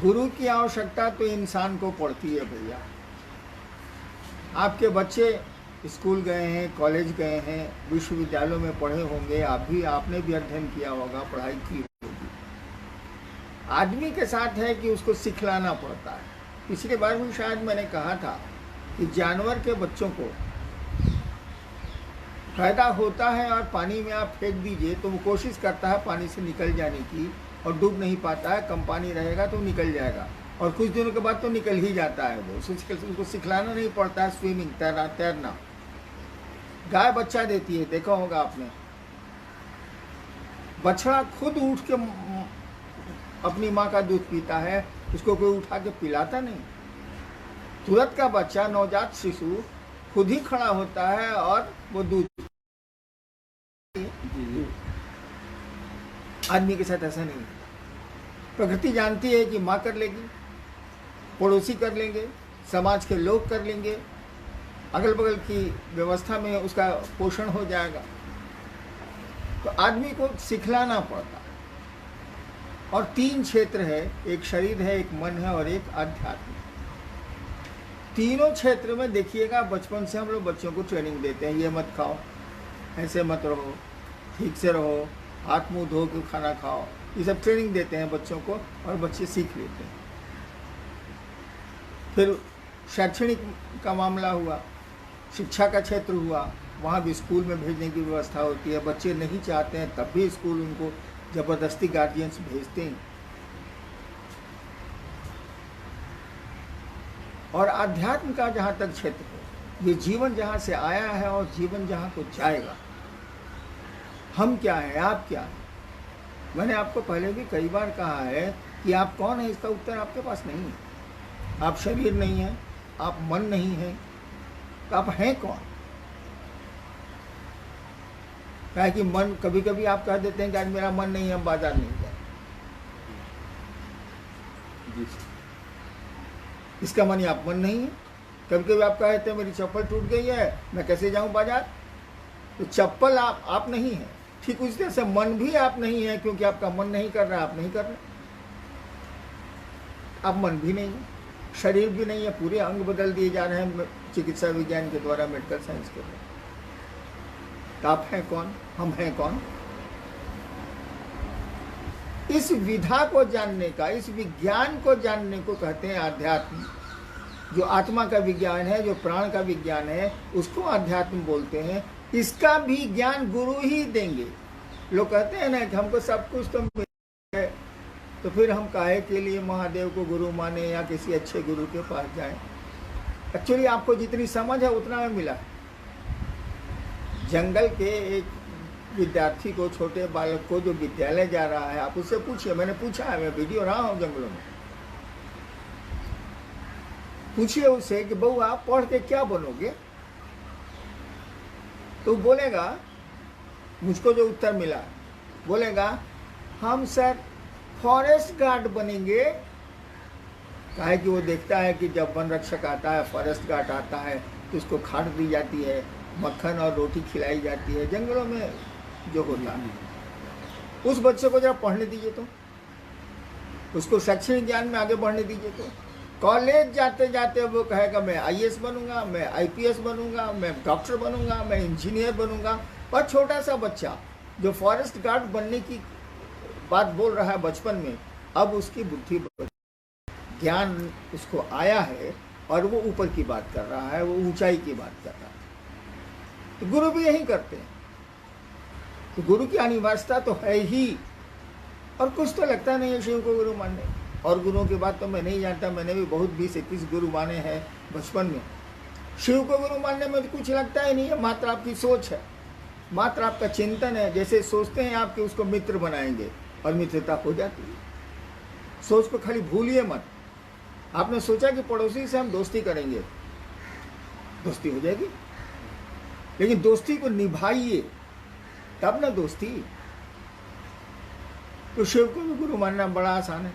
गुरु की आवश्यकता तो इंसान को पड़ती है भैया। आपके बच्चे स्कूल गए हैं, कॉलेज गए हैं, विश्वविद्यालयों में पढ़े होंगे, आपने भी अध्ययन किया होगा, पढ़ाई की होगी। आदमी के साथ है कि उसको सिखलाना पड़ता है। पिछली बार भी शायद मैंने कहा था कि जानवर के बच्चों को फायदा होता है और पानी में आप फेंक दीजिए तो वो कोशिश करता है पानी से निकल जाने की, और डूब नहीं पाता है। कम पानी रहेगा तो निकल जाएगा, और कुछ दिनों के बाद तो निकल ही जाता है वो। उसको सिखलाना नहीं पड़ता है स्विमिंग, तैरना। गाय बच्चा देती है, देखा होगा आपने। बछड़ा खुद उठ के अपनी माँ का दूध पीता है, उसको कोई उठा के पिलाता नहीं। तुरंत का बच्चा, नवजात शिशु खुद ही खड़ा होता है और वो दूध। आदमी के साथ ऐसा नहीं है। प्रकृति जानती है कि माँ कर लेगी, पड़ोसी कर लेंगे, समाज के लोग कर लेंगे, अगल बगल की व्यवस्था में उसका पोषण हो जाएगा। तो आदमी को सिखलाना पड़ता है। और 3 क्षेत्र है, एक शरीर है, एक मन है और एक अध्यात्म। तीनों क्षेत्र में देखिएगा, बचपन से हम लोग बच्चों को ट्रेनिंग देते हैं, ये मत खाओ, ऐसे मत रहो, ठीक से रहो, हाथ मुंह धो के खाना खाओ। ये सब ट्रेनिंग देते हैं बच्चों को और बच्चे सीख लेते हैं। फिर शैक्षणिक का मामला हुआ, शिक्षा का क्षेत्र हुआ, वहाँ भी स्कूल में भेजने की व्यवस्था होती है। बच्चे नहीं चाहते हैं तब भी स्कूल उनको ज़बरदस्ती गार्जियंस भेजते हैं। और आध्यात्म का जहाँ तक क्षेत्र है, ये जीवन जहाँ से आया है और जीवन जहाँ को जाएगा। हम क्या हैं, आप क्या हैं? मैंने आपको पहले भी कई बार कहा है कि आप कौन है, इसका उत्तर आपके पास नहीं है। आप शरीर नहीं हैं, आप मन नहीं हैं, तो आप हैं कौन? क्या है कि मन, कभी कभी आप कह देते हैं कि आज मेरा मन नहीं है, हम बाजार नहीं जाए। इसका मन आप मन नहीं है। कभी कभी आप कह देते हैं मेरी चप्पल टूट गई है, मैं कैसे जाऊं बाजार? तो चप्पल आप नहीं है। ठीक उसी तरह से मन भी आप नहीं है, क्योंकि आपका मन नहीं कर रहा, आप नहीं कर रहे। आप मन भी नहीं है, शरीर भी नहीं है, पूरे अंग बदल दिए जा रहे हैं चिकित्सा विज्ञान के द्वारा, मेडिकल साइंस के द्वारा। तो आप हैं कौन, हम हैं कौन? इस विधा को जानने का, इस विज्ञान को जानने को कहते हैं आध्यात्म। जो आत्मा का विज्ञान है, जो प्राण का विज्ञान है, उसको आध्यात्म बोलते हैं। इसका भी ज्ञान गुरु ही देंगे। लोग कहते हैं ना कि हमको सब कुछ तो मिल है, तो फिर हम काहे के लिए महादेव को गुरु माने या किसी अच्छे गुरु के पास जाएं? एक्चुअली आपको जितनी समझ है उतना में मिला है। जंगल के एक विद्यार्थी को, छोटे बालक को जो विद्यालय जा रहा है, आप उससे पूछिए, मैंने पूछा है, मैं वीडियो रहा हूँ जंगलों में। पूछिए उससे कि बहू आप पढ़ के क्या बनोगे? तो बोलेगा, मुझको जो उत्तर मिला, बोलेगा हम सर फॉरेस्ट गार्ड बनेंगे। काहे कि वो देखता है कि जब वन रक्षक आता है, फॉरेस्ट गार्ड आता है, तो उसको खाद दी जाती है, मक्खन और रोटी खिलाई जाती है, जंगलों में जो होता है। उस बच्चे को जरा पढ़ने दीजिए, तो उसको शैक्षणिक ज्ञान में आगे बढ़ने दीजिए। तो कॉलेज जाते जाते वो कहेगा मैं आईएएस बनूंगा, मैं आईपीएस बनूंगा, मैं डॉक्टर बनूंगा, मैं इंजीनियर बनूंगा। पर छोटा सा बच्चा जो फॉरेस्ट गार्ड बनने की बात बोल रहा है बचपन में, अब उसकी बुद्धि, ज्ञान उसको आया है और वो ऊपर की बात कर रहा है, वो ऊंचाई की बात कर रहा है। तो गुरु भी यही करते हैं। तो गुरु की अनिवार्यता तो है ही, और कुछ तो लगता नहीं है शिव को गुरु मानने। और गुरुओं की बात तो मैं नहीं जानता, मैंने भी बहुत 20-21 गुरु माने हैं बचपन में। शिव को गुरु मानने में कुछ लगता ही नहीं है, मात्र आपकी सोच है, मात्र आपका चिंतन है। जैसे सोचते हैं आप कि उसको मित्र बनाएंगे और मित्रता हो जाती है। सोच को खाली भूलिए मत। आपने सोचा कि पड़ोसी से हम दोस्ती करेंगे, दोस्ती हो जाएगी, लेकिन दोस्ती को निभाइए तब ना दोस्ती। तो शिव को भी गुरु मानना बड़ा आसान है।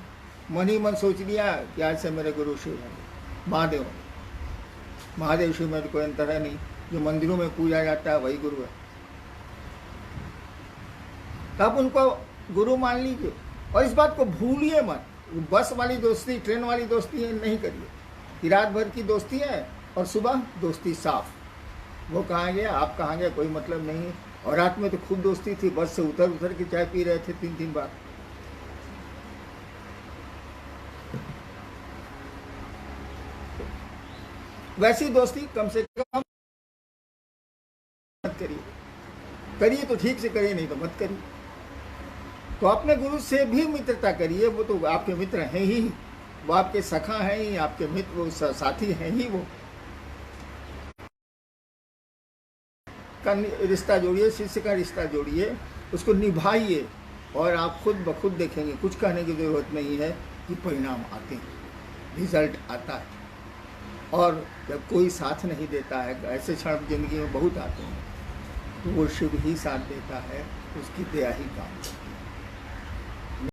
मन ही मन सोच लिया कि आज से मेरे गुरु शिव हैं, महादेव। महादेव शिव में तो कोई अंतर है नहीं, जो मंदिरों में पूजा जाता है वही गुरु है। तब उनको गुरु मान लीजिए और इस बात को भूलिए मत बस वाली दोस्ती, ट्रेन वाली दोस्ती नहीं करिए कि रात भर की दोस्ती है और सुबह दोस्ती साफ। वो कहाँ गया, आप कहाँ गए, कोई मतलब नहीं है। और रात में तो खूब दोस्ती थी, बस से उतर उतर के चाय पी रहे थे 3-3 बार। वैसी दोस्ती कम से कम मत करिए, करिए तो ठीक से करिए, नहीं तो मत करिए। तो अपने गुरु से भी मित्रता करिए, वो तो आपके मित्र हैं ही, वो आपके सखा हैं ही, आपके मित्र, वो साथी हैं ही। वो का रिश्ता जोड़िए, शिष्य का रिश्ता जोड़िए, उसको निभाइए, और आप खुद ब खुद देखेंगे, कुछ कहने की ज़रूरत नहीं है कि परिणाम आते हैं, रिजल्ट आता है। और जब कोई साथ नहीं देता है, ऐसे क्षण जिंदगी में बहुत आते हैं, तो वो शिव ही साथ देता है, उसकी दया ही काम है।